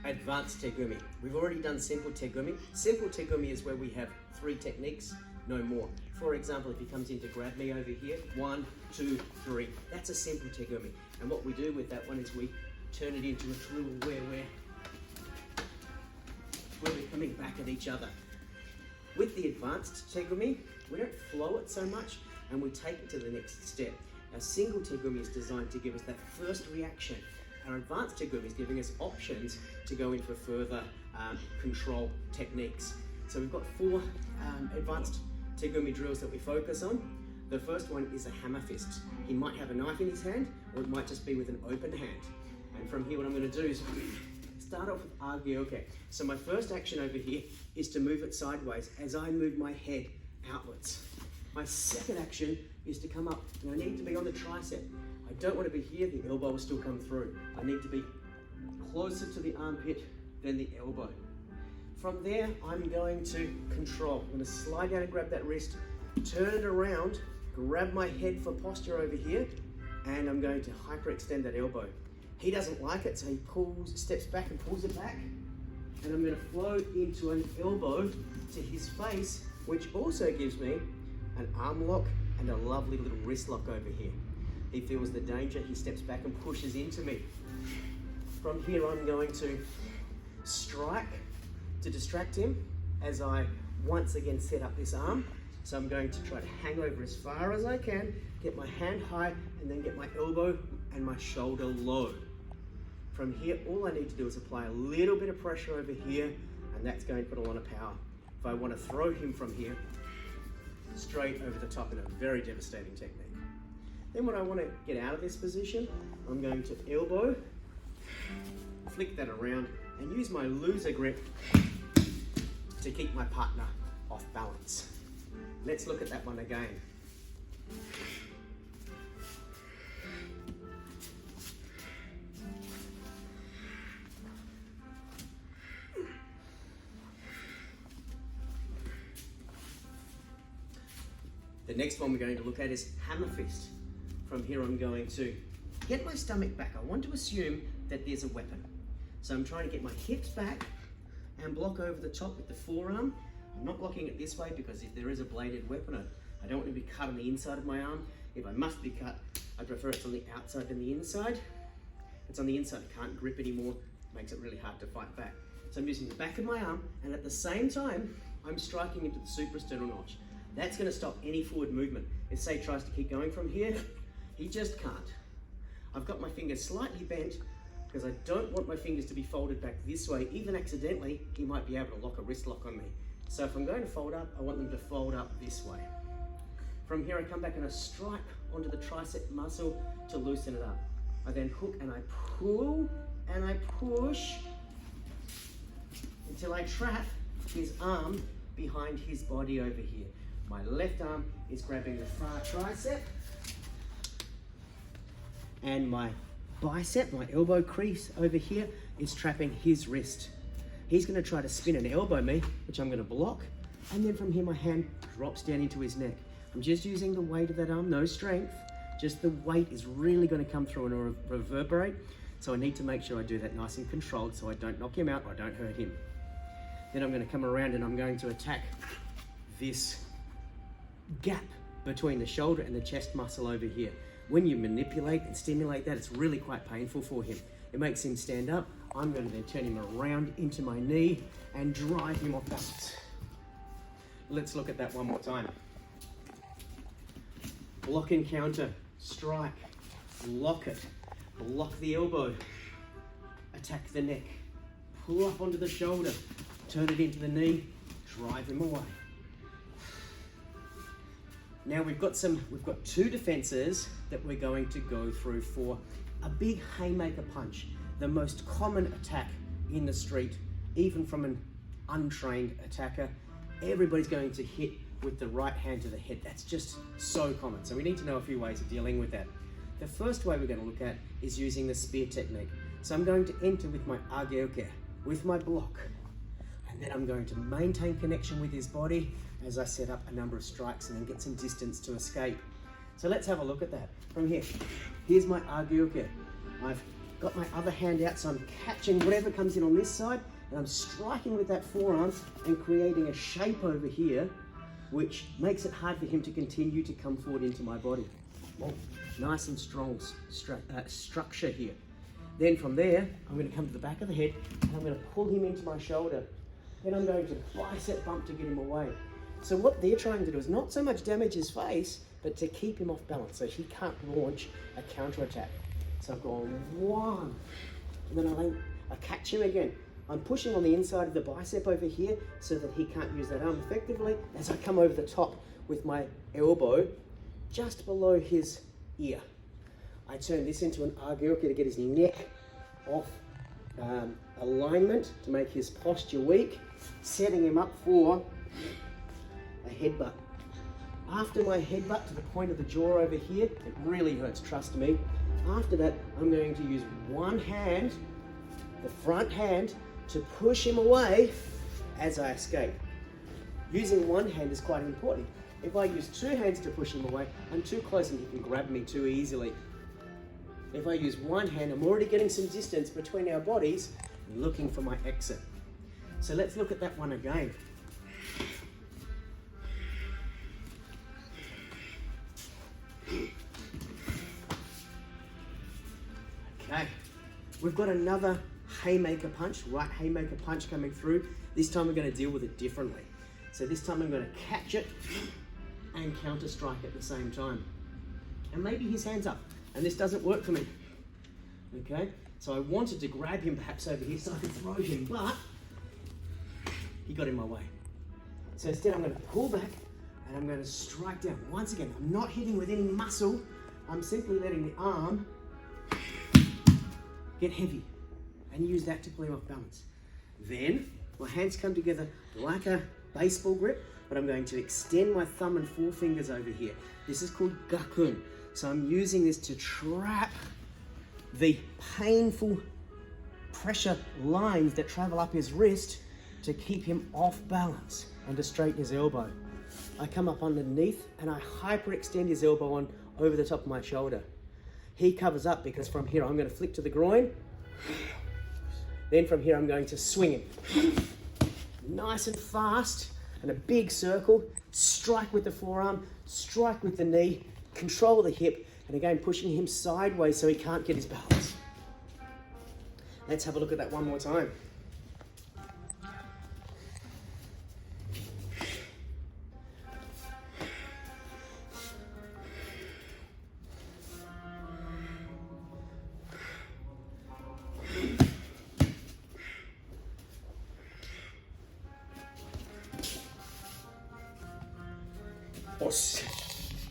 Advanced tegumi. We've already done simple tegumi. Simple tegumi is where we have 3 techniques, no more. For example, if he comes in to grab me over here, 1, 2, 3. That's a simple tegumi. And what we do with that one is we turn it into a drill where we're coming back at each other. With the advanced tegumi, we don't flow it so much and we take it to the next step. Our single tegumi is designed to give us that first reaction. Our advanced tegumi is giving us options to go in for further control techniques. So we've got 4 advanced tegumi drills that we focus on. The first one is a hammer fist. He might have a knife in his hand, or it might just be with an open hand. And from here, what I'm going to do is start off with agyoke. So my first action over here is to move it sideways as I move my head outwards. My second action is to come up, and I need to be on the tricep. I don't want to be here, the elbow will still come through. I need to be closer to the armpit than the elbow. From there, I'm going to control. I'm going to slide down and grab that wrist, turn it around, grab my head for posture over here, and I'm going to hyperextend that elbow. He doesn't like it, so he steps back and pulls it back. And I'm going to flow into an elbow to his face, which also gives me an arm lock and a lovely little wrist lock over here. He feels the danger, he steps back and pushes into me. From here, I'm going to strike to distract him as I once again set up this arm. So I'm going to try to hang over as far as I can, get my hand high, and then get my elbow and my shoulder low. From here, all I need to do is apply a little bit of pressure over here, and that's going to put a lot of power. If I want to throw him from here, straight over the top in a very devastating technique. Then when I want to get out of this position, I'm going to elbow, flick that around, and use my loser grip to keep my partner off balance. Let's look at that one again. The next one we're going to look at is hammer fist. From here I'm going to get my stomach back. I want to assume that there's a weapon. So I'm trying to get my hips back and block over the top with the forearm. I'm not blocking it this way because if there is a bladed weapon, I don't want to be cut on the inside of my arm. If I must be cut, I prefer it's on the outside than the inside. If it's on the inside, I can't grip anymore. It makes it really hard to fight back. So I'm using the back of my arm, and at the same time, I'm striking into the suprasternal notch. That's going to stop any forward movement. If Say tries to keep going from here, he just can't. I've got my fingers slightly bent because I don't want my fingers to be folded back this way. Even accidentally, he might be able to lock a wrist lock on me. So if I'm going to fold up, I want them to fold up this way. From here, I come back and I strike onto the tricep muscle to loosen it up. I then hook and I pull and I push until I trap his arm behind his body over here. My left arm is grabbing the far tricep, and my bicep, my elbow crease over here, is trapping his wrist. He's going to try to spin and elbow me, which I'm going to block, and then from here my hand drops down into his neck. I'm just using the weight of that arm, no strength, just the weight is really going to come through and reverberate, so I need to make sure I do that nice and controlled so I don't knock him out or I don't hurt him. Then I'm going to come around and I'm going to attack this gap between the shoulder and the chest muscle over here. When you manipulate and stimulate that, it's really quite painful for him. It makes him stand up. I'm going to then turn him around into my knee and drive him off balance. Let's look at that one more time. Block and counter, strike, lock it, block the elbow, attack the neck, pull up onto the shoulder, turn it into the knee, drive him away. Now we've got 2 defenses that we're going to go through for a big haymaker punch, the most common attack in the street, even from an untrained attacker. Everybody's going to hit with the right hand to the head. That's just so common. So we need to know a few ways of dealing with that. The first way we're going to look at is using the spear technique. So I'm going to enter with my agyoke, with my block, and then I'm going to maintain connection with his body as I set up a number of strikes and then get some distance to escape. So let's have a look at that. From here, here's my agyoke. I've got my other hand out, so I'm catching whatever comes in on this side, and I'm striking with that forearm and creating a shape over here, which makes it hard for him to continue to come forward into my body. Well, nice and strong structure here. Then from there, I'm going to come to the back of the head, and I'm going to pull him into my shoulder. Then I'm going to bicep bump to get him away. So what they're trying to do is not so much damage his face, but to keep him off balance so he can't launch a counterattack. So I've gone one, and then I catch him again. I'm pushing on the inside of the bicep over here so that he can't use that arm effectively as I come over the top with my elbow just below his ear. I turn this into an agioki to get his neck off alignment to make his posture weak, setting him up for a headbutt. After my headbutt to the point of the jaw over here, it really hurts, trust me. After that, I'm going to use one hand, the front hand, to push him away as I escape. Using one hand is quite important. If I use two hands to push him away, I'm too close and he can grab me too easily. If I use one hand, I'm already getting some distance between our bodies and looking for my exit. So let's look at that one again. Okay, we've got another Haymaker punch, right Haymaker punch coming through. This time we're going to deal with it differently. So this time I'm going to catch it and counter strike at the same time. And maybe his hand's up, and this doesn't work for me. Okay, so I wanted to grab him perhaps over here so I could throw him, but he got in my way. So instead I'm going to pull back and I'm going to strike down. Once again, I'm not hitting with any muscle. I'm simply letting the arm get heavy and use that to pull him off balance. Then my hands come together like a baseball grip, but I'm going to extend my thumb and forefingers over here. This is called gakon. So I'm using this to trap the painful pressure lines that travel up his wrist to keep him off balance and to straighten his elbow. I come up underneath and I hyperextend his elbow on over the top of my shoulder. He covers up because from here I'm going to flick to the groin. Then from here I'm going to swing him. Nice and fast and a big circle. Strike with the forearm, strike with the knee, control the hip, and again pushing him sideways so he can't get his balance. Let's have a look at that one more time.